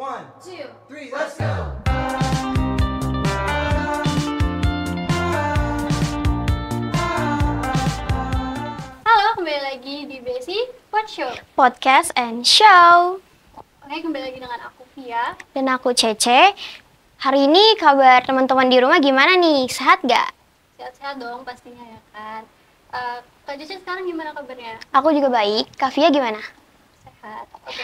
One, two, three, let's go! Halo, kembali lagi di Besi What Show. Podcast and Show. Oke, kembali lagi dengan aku Via. Dan aku Cece. Hari ini kabar teman-teman di rumah gimana nih? Sehat gak? Sehat-sehat dong pastinya ya kan. Kak Cece sekarang gimana kabarnya? Aku juga baik. Kak Via gimana? Sehat. Oke.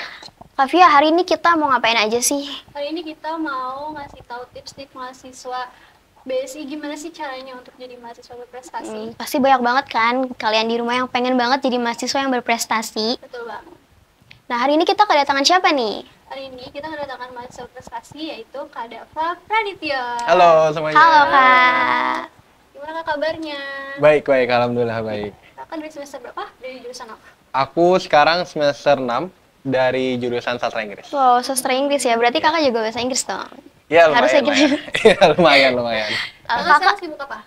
Kak Via, hari ini kita mau ngapain aja sih? Hari ini kita mau ngasih tahu tips-tips mahasiswa BSI gimana sih caranya untuk jadi mahasiswa berprestasi. Pasti banyak banget kan kalian di rumah yang pengen banget jadi mahasiswa yang berprestasi. Betul banget. Nah, hari ini kita kedatangan siapa nih? Hari ini kita kedatangan mahasiswa berprestasi yaitu Kak Dava Praditya. Halo semuanya. Halo Kak. Gimana Kak kabarnya? Baik, alhamdulillah baik. Kakak dari semester berapa? Dari jurusan apa? Aku sekarang semester 6 dari jurusan sastra Inggris. Wow, sastra Inggris ya. Berarti kakak juga bahasa Inggris dong? Ya Harusnya lumayan. gitu. Iya lumayan. Kakak sekarang sibuk apa?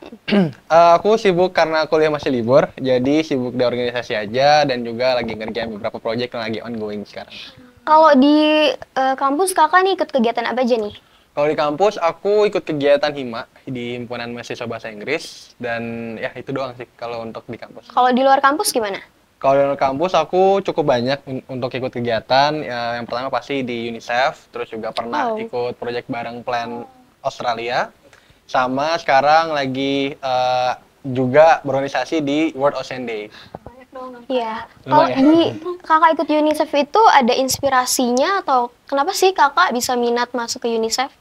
Aku sibuk karena kuliah masih libur, jadi sibuk di organisasi aja dan juga lagi ngerjain beberapa proyek yang lagi ongoing sekarang. Kalau di kampus kakak nih ikut kegiatan apa aja nih? Kalau di kampus aku ikut kegiatan HIMA di Himpunan Mahasiswa Bahasa Inggris dan ya itu doang sih kalau untuk di kampus. Kalau di luar kampus gimana? Kalau di kampus aku cukup banyak untuk ikut kegiatan. Ya, yang pertama pasti di UNICEF, terus juga pernah ikut proyek bareng Plan Australia. Sama sekarang lagi juga berorganisasi di World Ocean Day. Banyak dong. Iya. Kalau Lumayan. di kakak ikut UNICEF itu ada inspirasinya atau kenapa sih kakak bisa minat masuk ke UNICEF?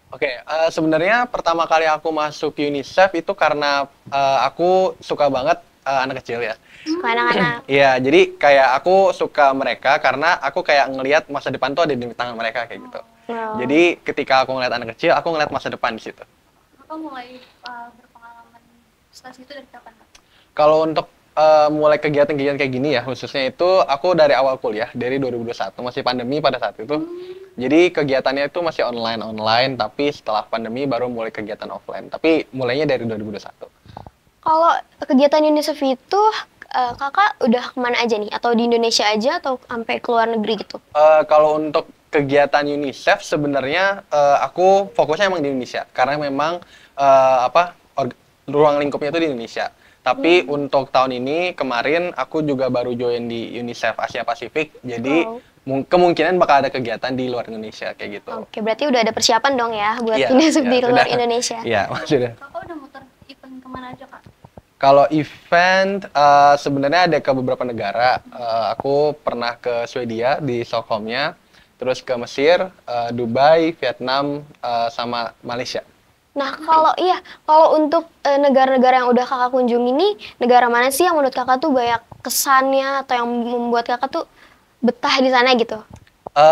Oke, sebenarnya pertama kali aku masuk UNICEF itu karena aku suka banget anak kecil ya. Suka anak-anak. Iya, jadi kayak aku suka mereka karena aku kayak ngelihat masa depan tuh ada di tangan mereka kayak gitu. Oh. Jadi ketika aku ngeliat anak kecil, aku ngeliat masa depan di situ. Kakak mulai berpengalaman prestasi itu dari kapan, Kak? Kalau untuk mulai kegiatan-kegiatan kayak gini ya, khususnya itu aku dari awal kuliah, dari 2021, masih pandemi pada saat itu. Jadi kegiatannya itu masih online, tapi setelah pandemi baru mulai kegiatan offline. Tapi mulainya dari 2021. Kalau kegiatan UNICEF itu kakak udah kemana aja nih? Atau di Indonesia aja atau sampai ke luar negeri gitu? Kalau untuk kegiatan UNICEF sebenarnya aku fokusnya emang di Indonesia karena memang ruang lingkupnya itu di Indonesia. Tapi untuk tahun ini kemarin aku juga baru join di UNICEF Asia Pasifik. Jadi kemungkinan bakal ada kegiatan di luar Indonesia kayak gitu. Oke, berarti udah ada persiapan dong ya buat Iya, UNICEF iya, di luar sudah. Indonesia. Iya, sudah. Kakak udah muter event kemana aja, Kak? Kalau event sebenarnya ada ke beberapa negara. Aku pernah ke Swedia di Stockholmnya, terus ke Mesir, Dubai, Vietnam, sama Malaysia. Nah, kalau untuk negara-negara yang udah kakak kunjungi nih, negara mana sih yang menurut kakak tuh banyak kesannya atau yang membuat kakak tuh betah di sana gitu?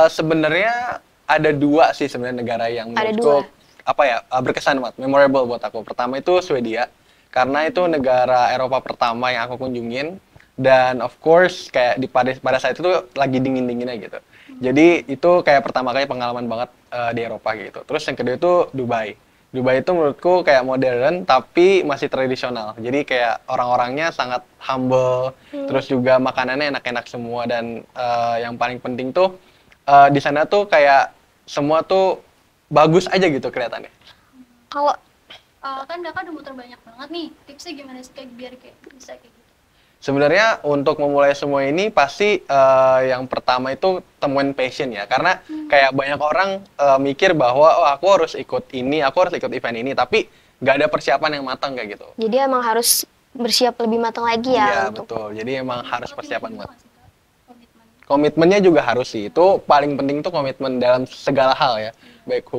Sebenarnya ada dua sih sebenarnya negara yang Ada menurutku dua? berkesan banget, memorable buat aku. Pertama itu Swedia, karena itu negara Eropa pertama yang aku kunjungin dan of course kayak pada saat itu tuh lagi dingin-dinginnya gitu. Jadi itu kayak pertama kali pengalaman banget di Eropa gitu. Terus yang kedua itu Dubai. Dubai itu menurutku kayak modern tapi masih tradisional. Jadi kayak orang-orangnya sangat humble, terus juga makanannya enak-enak semua dan yang paling penting tuh di sana tuh kayak semua tuh bagus aja gitu kelihatannya. Kalau Kan kakak udah muter banyak banget nih. Tipsnya gimana sih kayak biar kayak bisa kayak gitu? Sebenarnya untuk memulai semua ini pasti yang pertama itu temuin passion ya. Karena kayak banyak orang mikir bahwa oh aku harus ikut ini, aku harus ikut event ini, tapi nggak ada persiapan yang matang kayak gitu. jadi emang harus bersiap lebih matang lagi ya Iya untuk betul. Jadi emang harus Kakak persiapan punya banget. juga nggak sih, Kak, komitmen? Komitmennya juga harus sih. Itu paling penting tuh komitmen dalam segala hal ya. Baik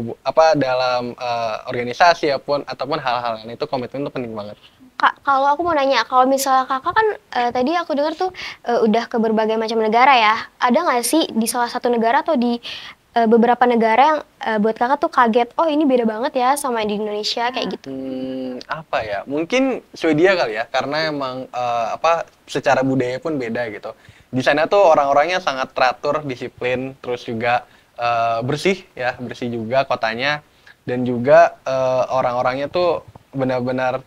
dalam organisasi ataupun hal-hal lain itu komitmen itu penting banget. Kak, kalau aku mau nanya, kalau misalnya kakak kan tadi aku dengar tuh udah ke berbagai macam negara ya. Ada nggak sih di salah satu negara atau di beberapa negara yang buat kakak tuh kaget, oh ini beda banget ya sama di Indonesia kayak gitu? Apa ya? Mungkin Swedia kali ya, karena emang secara budaya pun beda gitu. Di sana tuh orang-orangnya sangat teratur, disiplin, terus juga bersih juga kotanya, dan juga orang-orangnya tuh benar-benar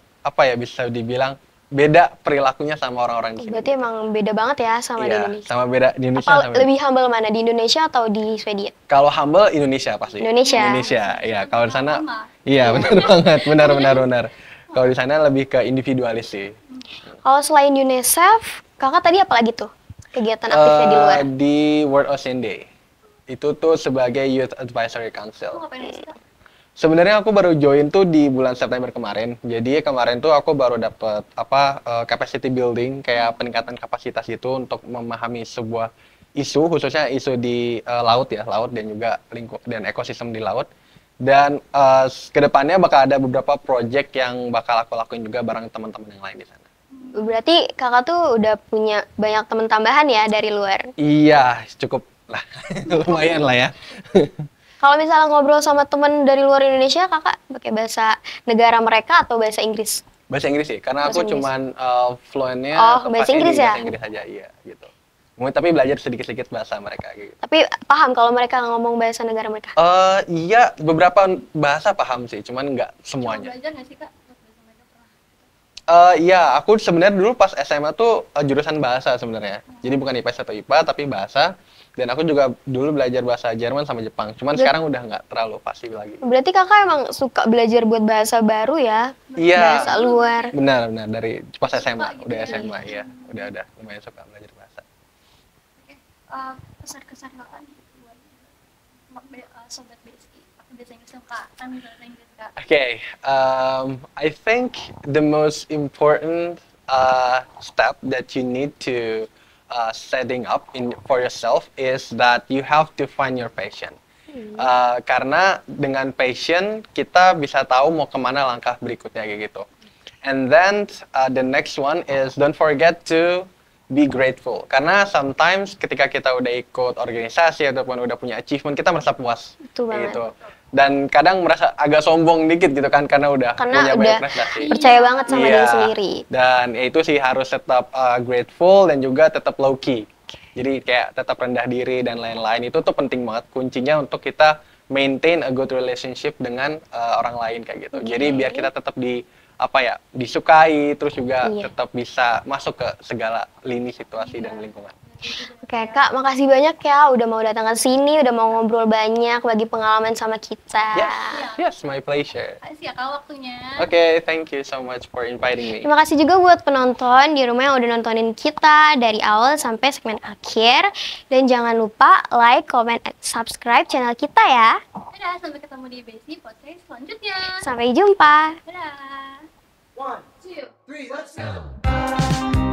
bisa dibilang beda perilakunya sama orang-orang di sini. Berarti emang beda banget ya sama di Iya, Indonesia. sama beda di Indonesia. Apa sama lebih humble mana, di Indonesia atau di Swedia? Kalau humble Indonesia pasti. Indonesia. Indonesia, iya. Kalau di sana, Sama. iya benar banget, benar. Kalau di sana lebih ke individualis sih. Kalau selain UNICEF, kakak tadi apa lagi tuh kegiatan aktifnya di luar? Di World Ocean Day. Itu tuh sebagai Youth Advisory Aku Council. ngapain aja sih, Kak? Sebenarnya aku baru join tuh di bulan September kemarin. Jadi kemarin tuh aku baru dapet capacity building, kayak peningkatan kapasitas itu untuk memahami sebuah isu, khususnya isu di laut ya, laut dan juga dan ekosistem di laut. Dan kedepannya bakal ada beberapa project yang bakal aku lakuin juga bareng teman-teman yang lain di sana. Berarti kakak tuh udah punya banyak teman tambahan ya dari luar. Iya, cukup lah, lumayan lah ya. Kalau misalnya ngobrol sama teman dari luar Indonesia, kakak pakai bahasa negara mereka atau bahasa Inggris? Bahasa Inggris sih, karena Bahasa aku Inggris. cuman fluentnya Oh, bahasa kepake Inggris di ya? bahasa Inggris aja, iya gitu. Tapi belajar sedikit-sedikit bahasa mereka gitu. Tapi paham kalau mereka ngomong bahasa negara mereka? Iya, beberapa bahasa paham sih, cuman nggak Coba semuanya. belajar nggak sih, Kak? Buat bahasa mereka pernah. Iya, aku sebenarnya dulu pas SMA tuh jurusan bahasa sebenarnya. Jadi bukan IPS atau IPA, tapi bahasa. Dan aku juga dulu belajar bahasa Jerman sama Jepang. Cuman sekarang udah nggak terlalu fasih lagi. Berarti kakak emang suka belajar buat bahasa baru ya? Iya. Bahasa luar. Benar, dari pas SMA, Suka gitu udah ya? SMA ya, udah lumayan suka belajar bahasa. Oke, kesan-kesan Kakak nih buat sobat BSI. Pakai bahasa Inggris dong, Kak. Kan bahasa Inggris, Kak. Okay, I think the most important step that you need to setting up for yourself is that you have to find your passion. Karena dengan passion kita bisa tahu mau kemana langkah berikutnya kayak gitu. And then the next one is don't forget to be grateful. Karena sometimes ketika kita udah ikut organisasi ataupun udah punya achievement, kita merasa puas. Betul banget. Gitu. Dan kadang merasa agak sombong dikit gitu kan karena udah punya banyak udah prestasi. percaya banget sama Iya. diri sendiri. Dan ya itu sih harus tetap grateful dan juga tetap low key. Jadi kayak tetap rendah diri dan lain-lain itu tuh penting banget kuncinya untuk kita maintain a good relationship dengan orang lain kayak gitu. Jadi biar kita tetap disukai terus juga Iya. tetap bisa masuk ke segala lini situasi dan lingkungan. Oke kak, makasih banyak ya udah mau datang ke sini, udah mau ngobrol banyak, bagi pengalaman sama kita. Yes, my pleasure. Makasih ya, Kak, waktunya. Okay, thank you so much for inviting me. Terima kasih juga buat penonton di rumah yang udah nontonin kita dari awal sampai segmen akhir. Dan jangan lupa like, comment, and subscribe channel kita ya. Dadah, sampai ketemu di BSI Podcast selanjutnya. Sampai jumpa. Dadah. 1, 2, 3, let's go.